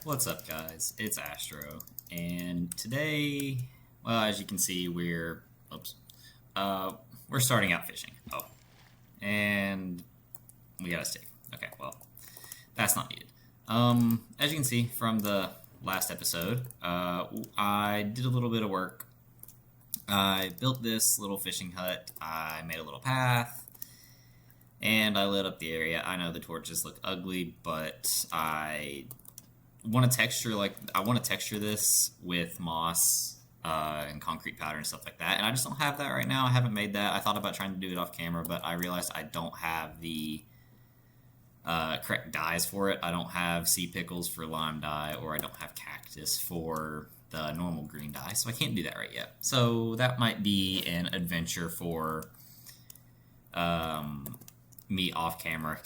What's up, guys? It's Astro, and today, well, as you can see, oops, we're starting out fishing. Oh, and we got a stick. Okay, well, that's not needed. As you can see from the last episode, I did a little bit of work. I built this little fishing hut. I made a little path. And I lit up the area. I know the torches look ugly, but I want to texture this with moss and concrete powder and stuff like that. And I just don't have that right now. I haven't made that. I thought about trying to do it off camera, but I realized I don't have the correct dyes for it. I don't have sea pickles for lime dye, or I don't have cactus for the normal green dye, so I can't do that right yet. So that might be an adventure for me off camera,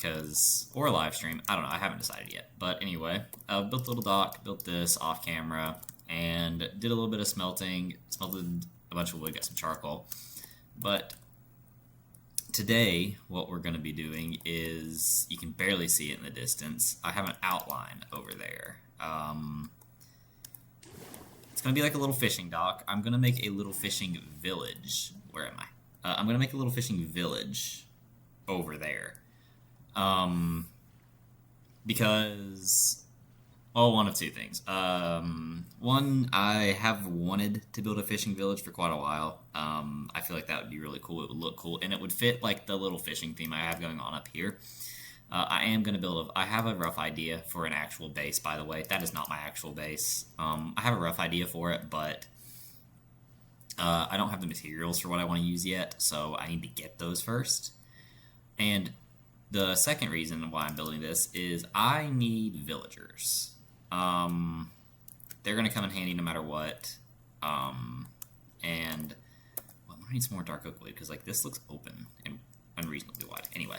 or live stream. I don't know. I haven't decided yet. But anyway, built a little dock, built this off camera, and did a little bit of smelting. Smelted a bunch of wood, got some charcoal. But today, what we're going to be doing is, you can barely see it in the distance. I have an outline over there. It's going to be like a little fishing dock. I'm going to make a little fishing village. Where am I? I'm going to make a little fishing village over there. Because, one of two things. One, I have wanted to build a fishing village for quite a while. I feel like that would be really cool. It would look cool, and it would fit like the little fishing theme I have going on up here. I am going to I have a rough idea for an actual base, by the way. That is not my actual base. I have a rough idea for it, but I don't have the materials for what I want to use yet, so I need to get those first. And the second reason why I'm building this is I need villagers. They're going to come in handy no matter what. And I need some more dark oak wood, because like this looks open and unreasonably wide. Anyway,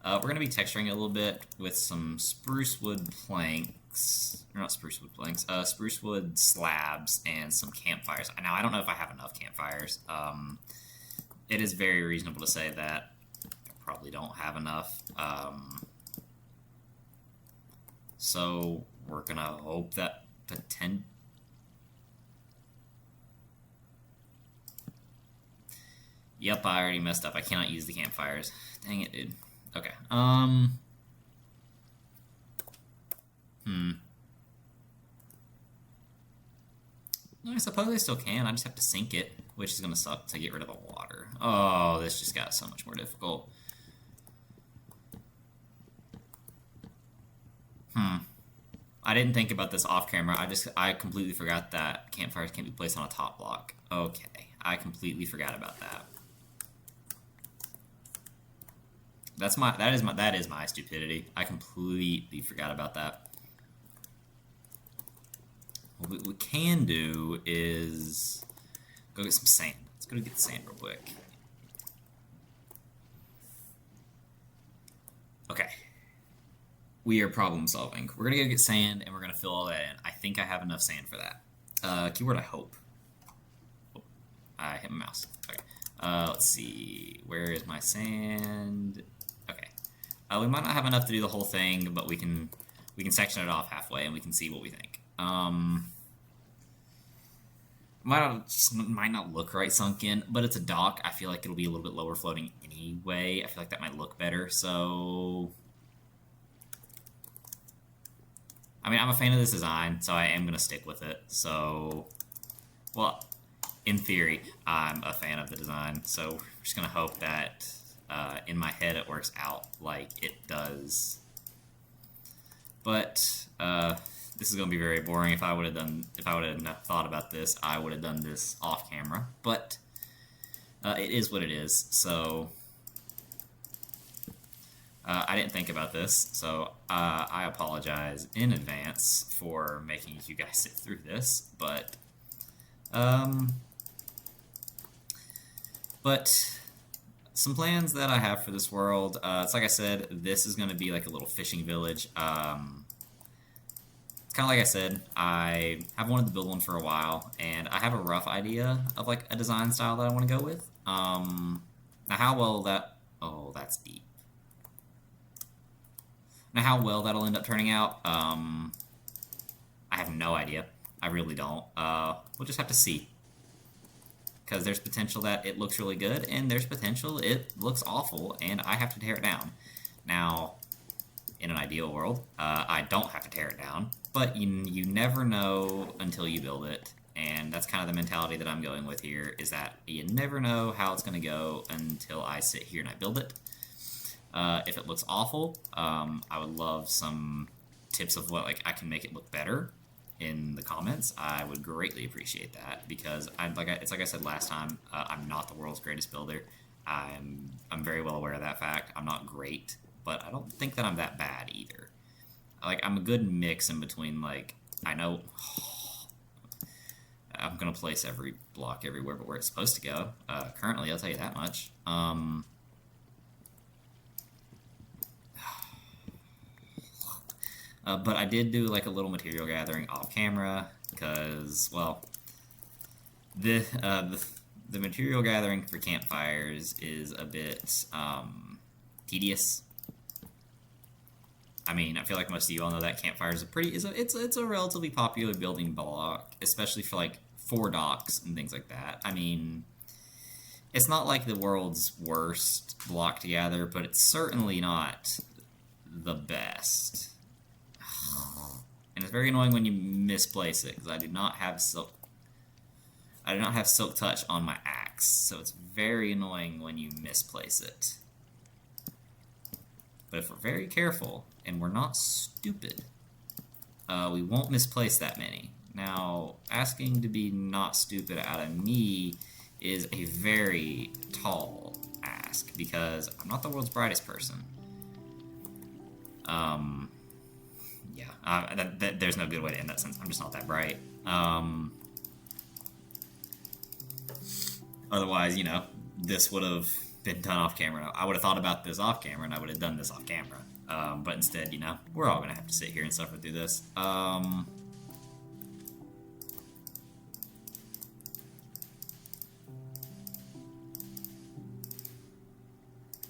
we're going to be texturing it a little bit with some spruce wood planks. Or not spruce wood planks. Spruce wood slabs and some campfires. Now, I don't know if I have enough campfires. It is very reasonable to say that probably don't have enough. So we're gonna hope that Yep, I already messed up. I cannot use the campfires. Dang it, dude. Okay. I suppose I still can. I just have to sink it, which is gonna suck to get rid of the water. Oh, this just got so much more difficult. I didn't think about this off camera. I completely forgot that campfires can't be placed on a top block. Okay, I completely forgot about that. That is my stupidity. I completely forgot about that. What we can do is go get some sand. Let's go get the sand real quick. Okay. We are problem solving. We're gonna go get sand and we're gonna fill all that in. I think I have enough sand for that. Keyword I hope. Oh, I hit my mouse. Okay. Let's see. Where is my sand? Okay. We might not have enough to do the whole thing, but we can section it off halfway and we can see what we think. Might not look right sunk in, but it's a dock. I feel like it'll be a little bit lower floating anyway. I feel like that might look better. So, I mean, I'm a fan of this design, so I am going to stick with it. So, well, in theory, I'm a fan of the design. So we're just going to hope that in my head it works out like it does. But this is going to be very boring. If I would have thought about this, I would have done this off camera. But it is what it is. So I didn't think about this, so I apologize in advance for making you guys sit through this, but some plans that I have for this world, it's like I said, this is going to be like a little fishing village. It's kind of like I said, I have wanted to build one for a while, and I have a rough idea of like a design style that I want to go with. Now how well that's deep. Now, how well that'll end up turning out, I I have no idea. I really don't. We'll just have to see. Because there's potential that it looks really good, and there's potential it looks awful, and I have to tear it down. Now, in an ideal world, I don't have to tear it down, but you never know until you build it, and that's kind of the mentality that I'm going with here, is that you never know how it's going to go until I sit here and I build it. If it looks awful, I would love some tips of what I can make it look better in the comments. I would greatly appreciate that, because it's like I said last time, I'm not the world's greatest builder. I'm very well aware of that fact. I'm not great, but I don't think that I'm that bad either. I'm a good mix in between, I know I'm gonna place every block everywhere but where it's supposed to go. Currently, I'll tell you that much. But I did do a little material gathering off camera, because, well, the material gathering for campfires is a bit tedious. I mean, I feel like most of you all know that campfires it's a relatively popular building block, especially for 4 docks and things like that. I mean, it's not like the world's worst block to gather, but it's certainly not the best. And it's very annoying when you misplace it, because I do not have silk touch on my axe, so it's very annoying when you misplace it. But if we're very careful and we're not stupid, we won't misplace that many. Now, asking to be not stupid out of me is a very tall ask, because I'm not the world's brightest person. There's no good way to end that sentence. I'm just not that bright. Otherwise, this would have been done off camera. I would have thought about this off camera, and I would have done this off camera. But instead, we're all going to have to sit here and suffer through this.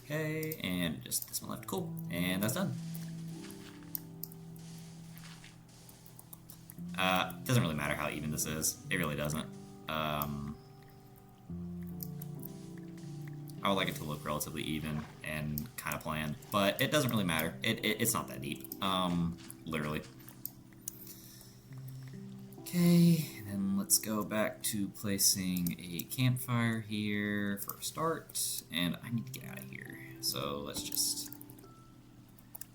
Okay, and just this one left. Cool. And that's done. Doesn't really matter how even this is. It really doesn't. I would like it to look relatively even and kind of planned, but it doesn't really matter. It's not that deep. Literally. Okay, then let's go back to placing a campfire here for a start, and I need to get out of here. So let's just...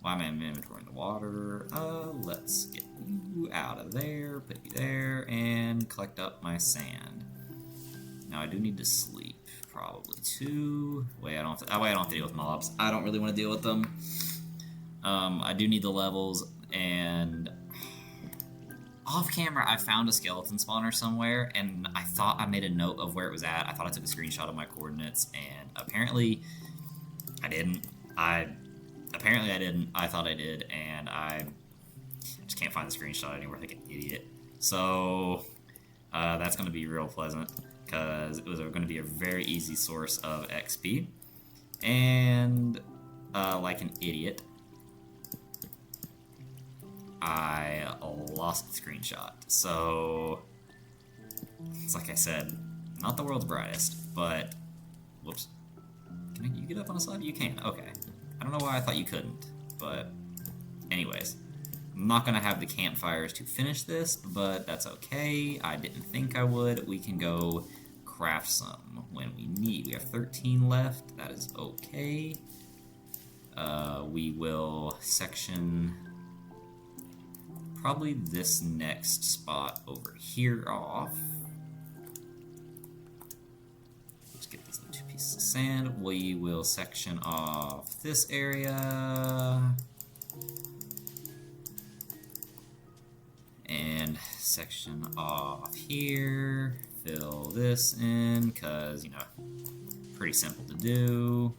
Why am I inventorying the water? Let's get you out of there, put you there, and collect up my sand. Now I do need to sleep, probably too. That way I don't have to deal with mobs. I don't really want to deal with them. I do need the levels, and off camera I found a skeleton spawner somewhere, and I thought I made a note of where it was at. I thought I took a screenshot of my coordinates, and apparently I didn't. Apparently I didn't. I thought I did, and I just can't find the screenshot anywhere like an idiot. So that's going to be real pleasant, because it was going to be a very easy source of XP. And like an idiot, I lost the screenshot. So it's like I said, not the world's brightest, but whoops. Can you get up on a slab? You can. Okay. I don't know why I thought you couldn't, but anyways, I'm not going to have the campfires to finish this, but that's okay. I didn't think I would. We can go craft some when we need. We have 13 left. That is okay. We will section probably this next spot over here off. Get these little 2 pieces of sand. We will section off this area and section off here. Fill this in, because pretty simple to do.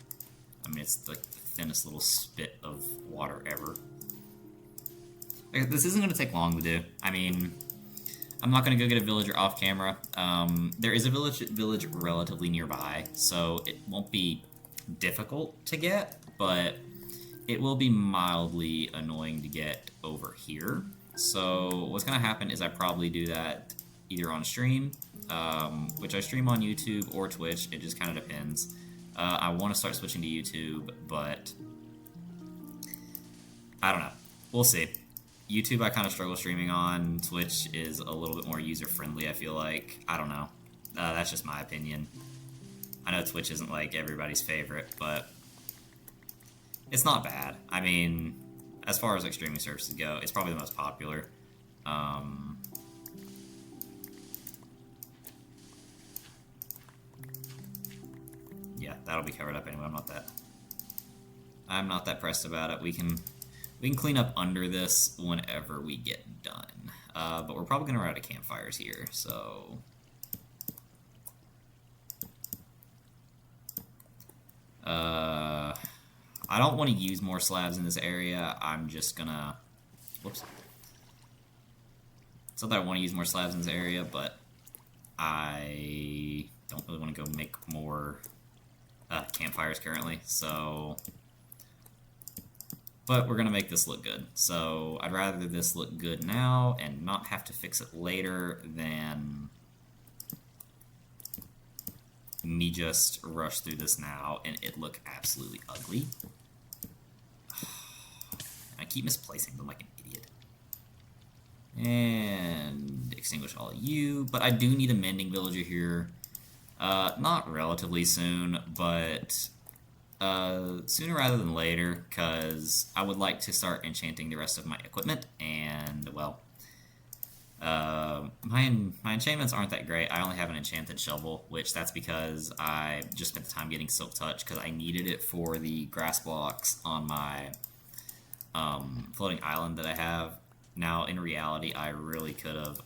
I mean, it's like the thinnest little spit of water ever. This isn't going to take long to do. I mean, I'm not going to go get a villager off camera. There is a village relatively nearby, so it won't be difficult to get, but it will be mildly annoying to get over here. So what's going to happen is I probably do that either on stream, which I stream on YouTube or Twitch. It just kind of depends. I want to start switching to YouTube, but I don't know. We'll see. YouTube I kind of struggle streaming on. Twitch is a little bit more user-friendly, I feel like. I don't know. That's just my opinion. I know Twitch isn't like everybody's favorite, but it's not bad. I mean, as far as like streaming services go, it's probably the most popular. Yeah, that'll be covered up anyway. I'm not that pressed about it. We can clean up under this whenever we get done. But we're probably gonna run out of campfires here, so I don't want to use more slabs in this area. I'm just gonna... Whoops. It's not that I want to use more slabs in this area, but I don't really want to go make more campfires currently, so... But we're gonna make this look good. So I'd rather this look good now and not have to fix it later than me just rush through this now and it look absolutely ugly. I keep misplacing them like an idiot. And extinguish all of you, but I do need a mending villager here. Not relatively soon, but sooner rather than later, because I would like to start enchanting the rest of my equipment, and, well, my enchantments aren't that great. I only have an enchanted shovel, which that's because I just spent the time getting Silk Touch, because I needed it for the grass blocks on my floating island that I have. Now, in reality, I really could have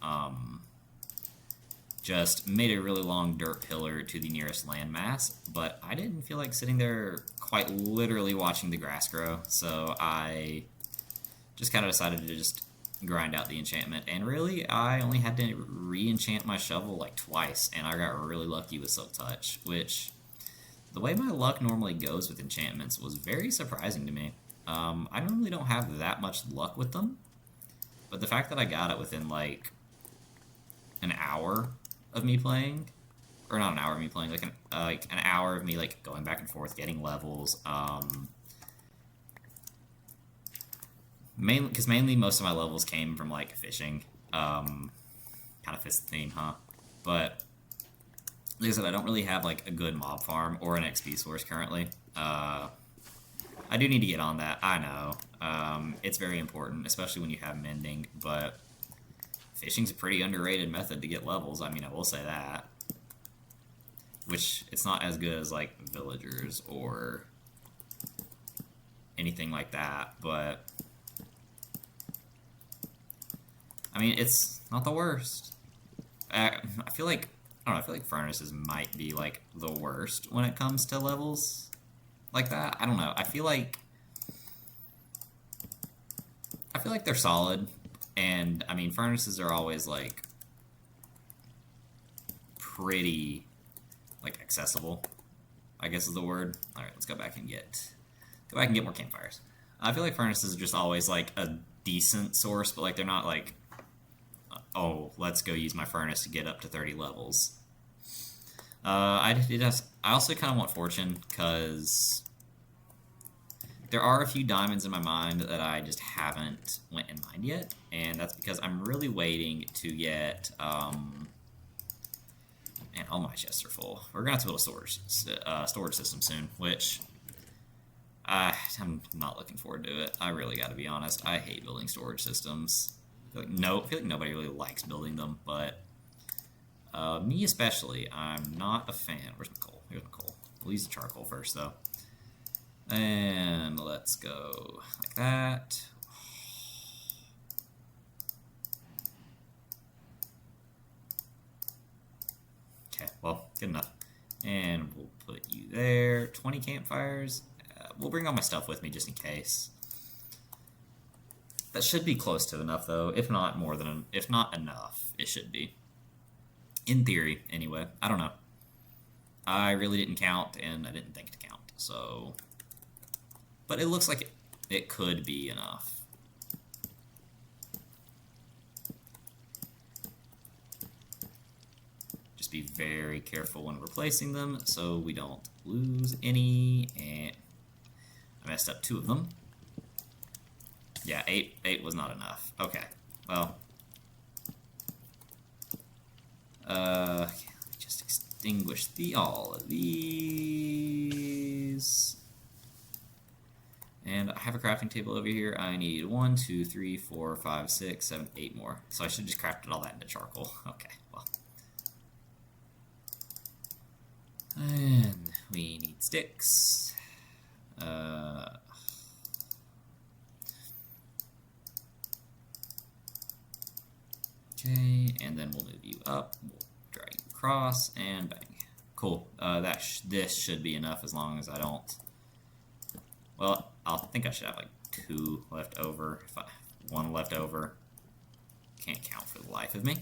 just made a really long dirt pillar to the nearest landmass, but I didn't feel like sitting there quite literally watching the grass grow, so I just kind of decided to just grind out the enchantment, and really, I only had to re-enchant my shovel like twice, and I got really lucky with Silk Touch, which, the way my luck normally goes with enchantments was very surprising to me. I normally don't have that much luck with them, but the fact that I got it within like an hour of me playing, or not an hour of me playing, like an hour of me like going back and forth, getting levels. Mainly most of my levels came from like fishing. Kind of fits the theme, huh? But like I said, I don't really have like a good mob farm or an XP source currently. I do need to get on that. I know. It's very important, especially when you have mending, but fishing's a pretty underrated method to get levels. I mean, I will say that. Which, it's not as good as, like, villagers or anything like that, but... I mean, it's not the worst. I feel like... I don't know, I feel like furnaces might be, like, the worst when it comes to levels like that. I don't know. I feel like they're solid. And, I mean, furnaces are always, like, pretty, like, accessible, I guess is the word. Alright, let's go back and get more campfires. I feel like furnaces are just always, like, a decent source, but, like, they're not, like, oh, let's go use my furnace to get up to 30 levels. I also kind of want fortune, because there are a few diamonds in my mind that I just haven't went in mind yet, and that's because I'm really waiting to get, man, all my chests are full. We're gonna have to build a storage system soon, which I'm not looking forward to it. I really gotta be honest. I hate building storage systems. I feel like nobody really likes building them, but me especially, I'm not a fan. Where's my coal? Here's my coal. We'll use the charcoal first, though. And let's go like that. Okay, well, good enough. And we'll put you there. 20 campfires. We'll bring all my stuff with me just in case. That should be close to enough, though. If not enough, it should be. In theory, anyway. I don't know. I really didn't count, and I didn't think to count, so... But it looks like it could be enough. be very careful when we're placing them so we don't lose any. And I messed up 2 of them. Yeah, 8 was not enough. Okay, well, just extinguish all of these. And I have a crafting table over here. I need 1, 2, 3, 4, 5, 6, 7, 8 more. So I should have just crafted all that into charcoal. Okay, well. And we need sticks. Okay, and then we'll move you up. We'll drag you across, and bang. Cool. This should be enough as long as I don't. Well, I think I should have like 2 left over. If I 1 left over, can't count for the life of me.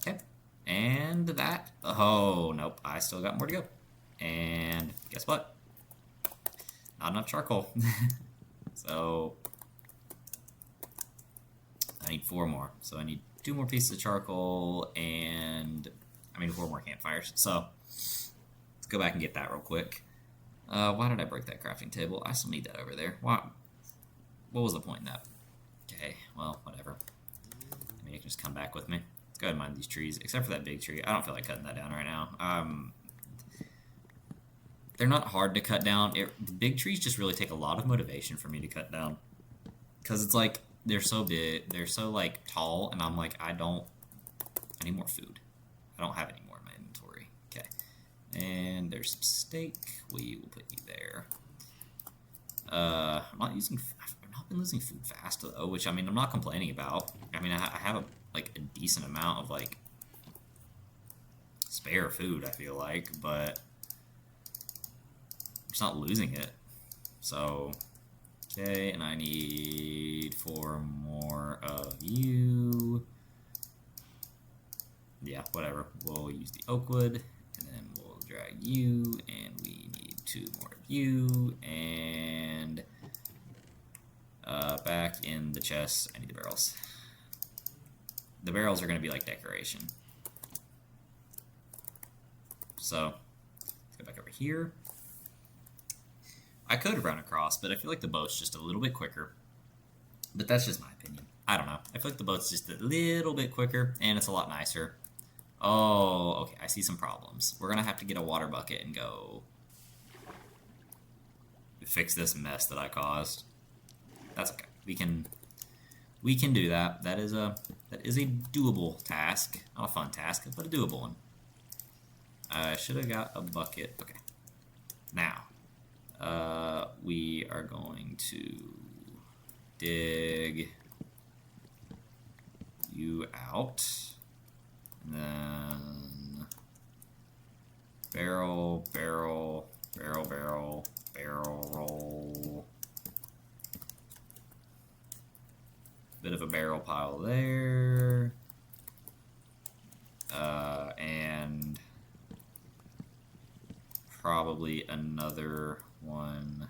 Okay, and that. Oh nope, I still got more to go. And guess what? Not enough charcoal. So I need 4 more. So I need 2 more pieces of charcoal and 4 more campfires. So let's go back and get that real quick. Why did I break that crafting table? I still need that over there. Why? What was the point in that? Okay, well, whatever. I can just come back with me. Let's go ahead and mine these trees, except for that big tree. I don't feel like cutting that down right now. They're not hard to cut down. The big trees just really take a lot of motivation for me to cut down. Because it's like, they're so big, they're so like tall, and I'm like, I need more food. I don't have any more in my inventory. Okay. And there's some steak. We will put you there. I've not been losing food fast though, which I'm not complaining about. I have a decent amount of spare food, I feel like, but I'm just not losing it. So, okay, and I need 4 more of you. Yeah, whatever. We'll use the oak wood, and then we'll drag you, and we need 2 more of you, and back in the chest, I need the barrels. The barrels are going to be like decoration. So, let's go back over here. I could run across, but I feel like the boat's just a little bit quicker. But that's just my opinion. I don't know. I feel like the boat's just a little bit quicker, and it's a lot nicer. Oh, okay, I see some problems. We're going to have to get a water bucket and go fix this mess that I caused. That's okay. We can do that. That is a doable task. Not a fun task, but a doable one. I should have got a bucket. Okay. Now, we are going to dig you out. And then barrel, barrel, barrel, barrel, barrel roll. Bit of a barrel pile there. And probably another one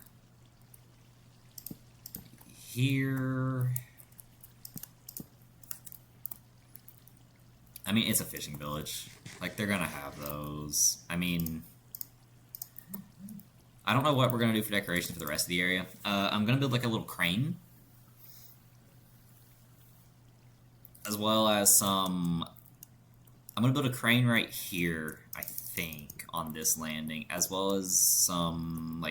here. It's a fishing village. They're gonna have those. I don't know what we're gonna do for decoration for the rest of the area. I'm gonna build a little crane. As well as some... I'm gonna build a crane right here, I think, on this landing. As well as some,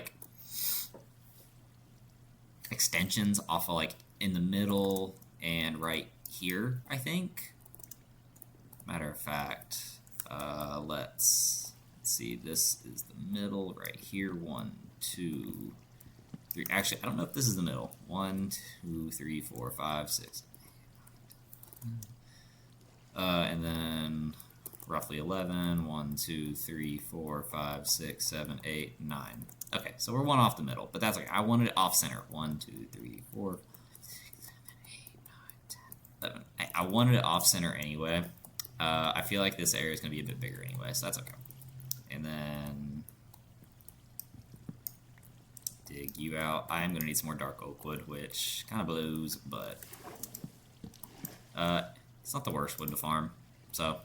extensions off of, in the middle and right here, I think. Matter of fact, let's see, this is the middle right here. 1, 2, 3. Actually, I don't know if this is the middle. 1, 2, 3, 4, 5, 6. And then roughly 11. 1, 2, 3, 4, 5, 6, 7, 8, 9. Okay, so we're 1 off the middle, but that's okay. I wanted it off center. 1, 2, 3, 4, 5, 6, 7, 8, 9, 10, 11. I wanted it off center anyway. I feel like this area is going to be a bit bigger anyway, so that's okay. And then dig you out. I am going to need some more dark oak wood, which kind of blows, but it's not the worst wood to farm. So,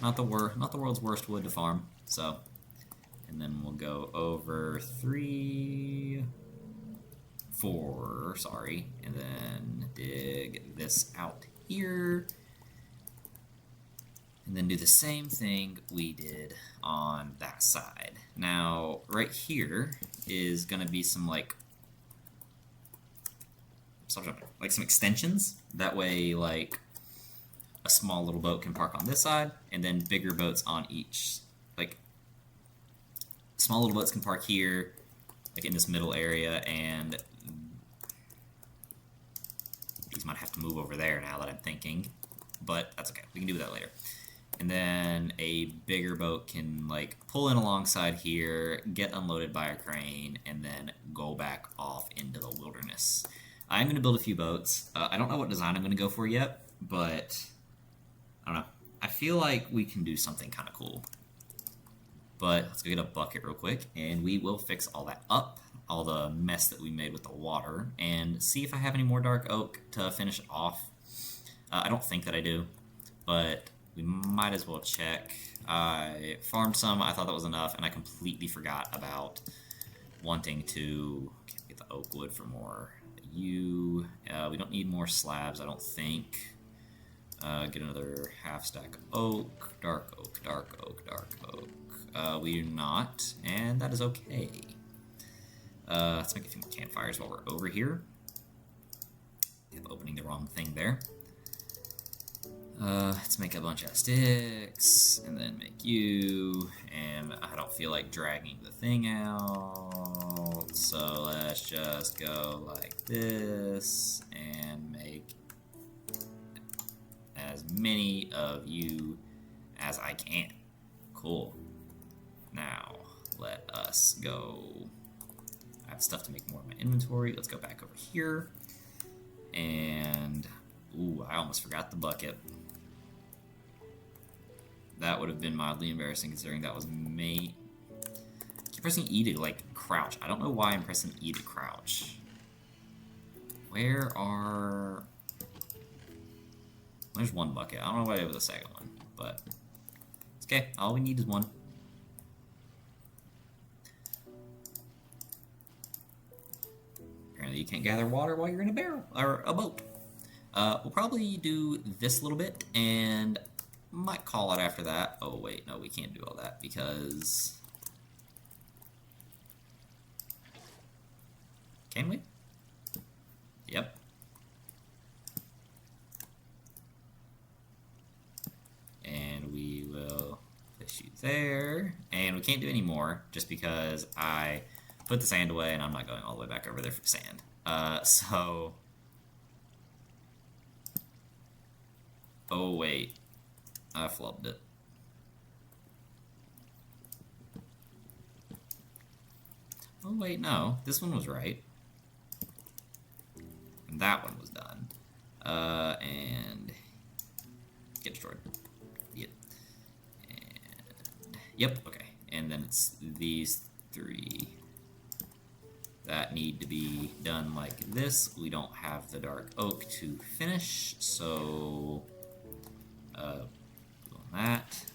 not the world's worst wood to farm. So, and then we'll go over 3, 4, sorry, and then dig this out here. And then do the same thing we did on that side. Now, right here is going to be some like some extensions. That way, like, a small little boat can park on this side, and then bigger boats on each. Like, small little boats can park here, like in this middle area, and these might have to move over there now that I'm thinking. But that's okay. We can do that later. And then a bigger boat can like pull in alongside here, get unloaded by a crane, and then go back off into the wilderness. I'm going to build a few boats. I don't know what design I'm going to go for yet, but I don't know. I feel like we can do something kind of cool. But let's go get a bucket real quick, and we will fix all that up, all the mess that we made with the water, and see if I have any more dark oak to finish it off. I don't think that I do, but we might as well check. I farmed some, I thought that was enough, and I completely forgot about wanting to get the oak wood for more. We don't need more slabs, I don't think. Get another half stack of oak, dark oak, dark oak, dark oak. We do not, and that is okay. Let's make a few more campfires while we're over here. I'm opening the wrong thing there. Let's make a bunch of sticks, and then make you, and I don't feel like dragging the thing out, so let's just go like this, and make as many of you as I can. Cool. Now, let us go. I have stuff to make more of my inventory. Let's go back over here, and, ooh, I almost forgot the bucket. That would have been mildly embarrassing considering that was me. I keep pressing E to, like, crouch. I don't know why I'm pressing E to crouch. There's one bucket. I don't know why I did with the second one, but it's okay. All we need is one. Apparently you can't gather water while you're in a barrel, or a boat. We'll probably do this a little bit, and might call it after that. Oh wait, no, we can't do all that because... Can we? Yep. And we will fish you there. And we can't do any more just because I put the sand away and I'm not going all the way back over there for sand. So... Oh wait. I flubbed it. Oh wait, no. This one was right. And that one was done. And... Get destroyed. Yep. And... Yep, okay. And then it's these 3 that need to be done like this. We don't have the dark oak to finish, so... that.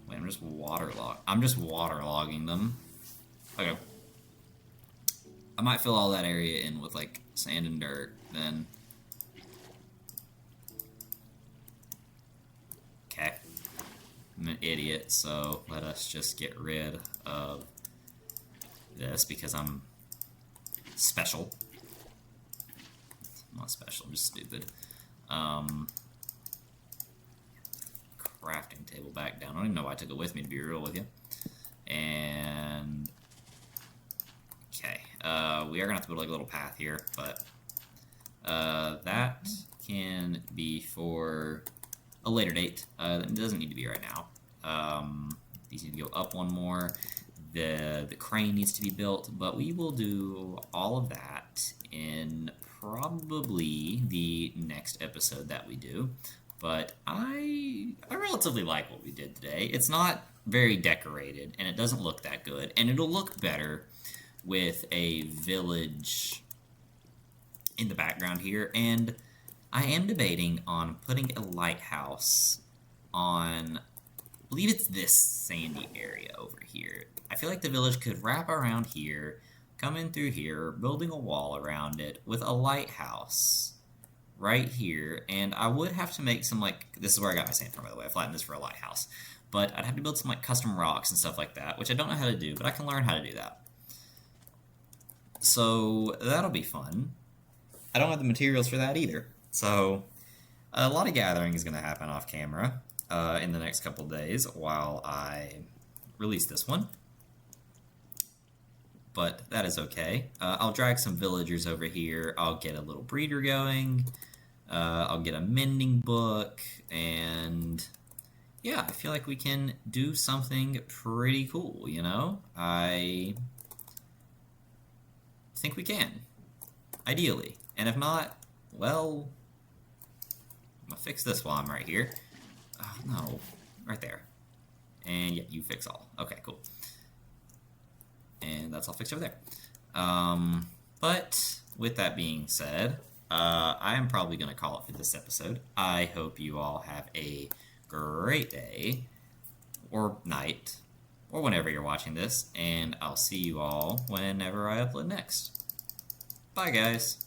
Wait, I'm just waterlogging them. Okay. I might fill all that area in with like sand and dirt, then. Okay. I'm an idiot, so let us just get rid of this because I'm special. I'm not special, I'm just stupid. Crafting table back down. I don't even know why I took it with me, to be real with you. And... Okay. We are going to have to build like a little path here, but... that can be for a later date. It doesn't need to be right now. These need to go up one more. The crane needs to be built, but we will do all of that in probably the next episode that we do. But I relatively like what we did today. It's not very decorated, and it doesn't look that good. And it'll look better with a village in the background here. And I am debating on putting a lighthouse on, I believe it's this sandy area over here. I feel like the village could wrap around here, come in through here, building a wall around it with a lighthouse right here. And I would have to make some, like, this is where I got my sand from, by the way. I flattened this for a lighthouse. But I'd have to build some, like, custom rocks and stuff like that, which I don't know how to do, but I can learn how to do that. So that'll be fun. I don't have the materials for that either. So a lot of gathering is going to happen off camera in the next couple days while I release this one. But that is okay. I'll drag some villagers over here. I'll get a little breeder going. I'll get a mending book. And yeah, I feel like we can do something pretty cool, you know? I think we can. Ideally. And if not, well, I'm gonna fix this while I'm right here. Oh, no. Right there. And yeah, you fix all. Okay, cool. And that's all fixed over there. But with that being said, I am probably going to call it for this episode. I hope you all have a great day, or night, or whenever you're watching this, and I'll see you all whenever I upload next. Bye, guys.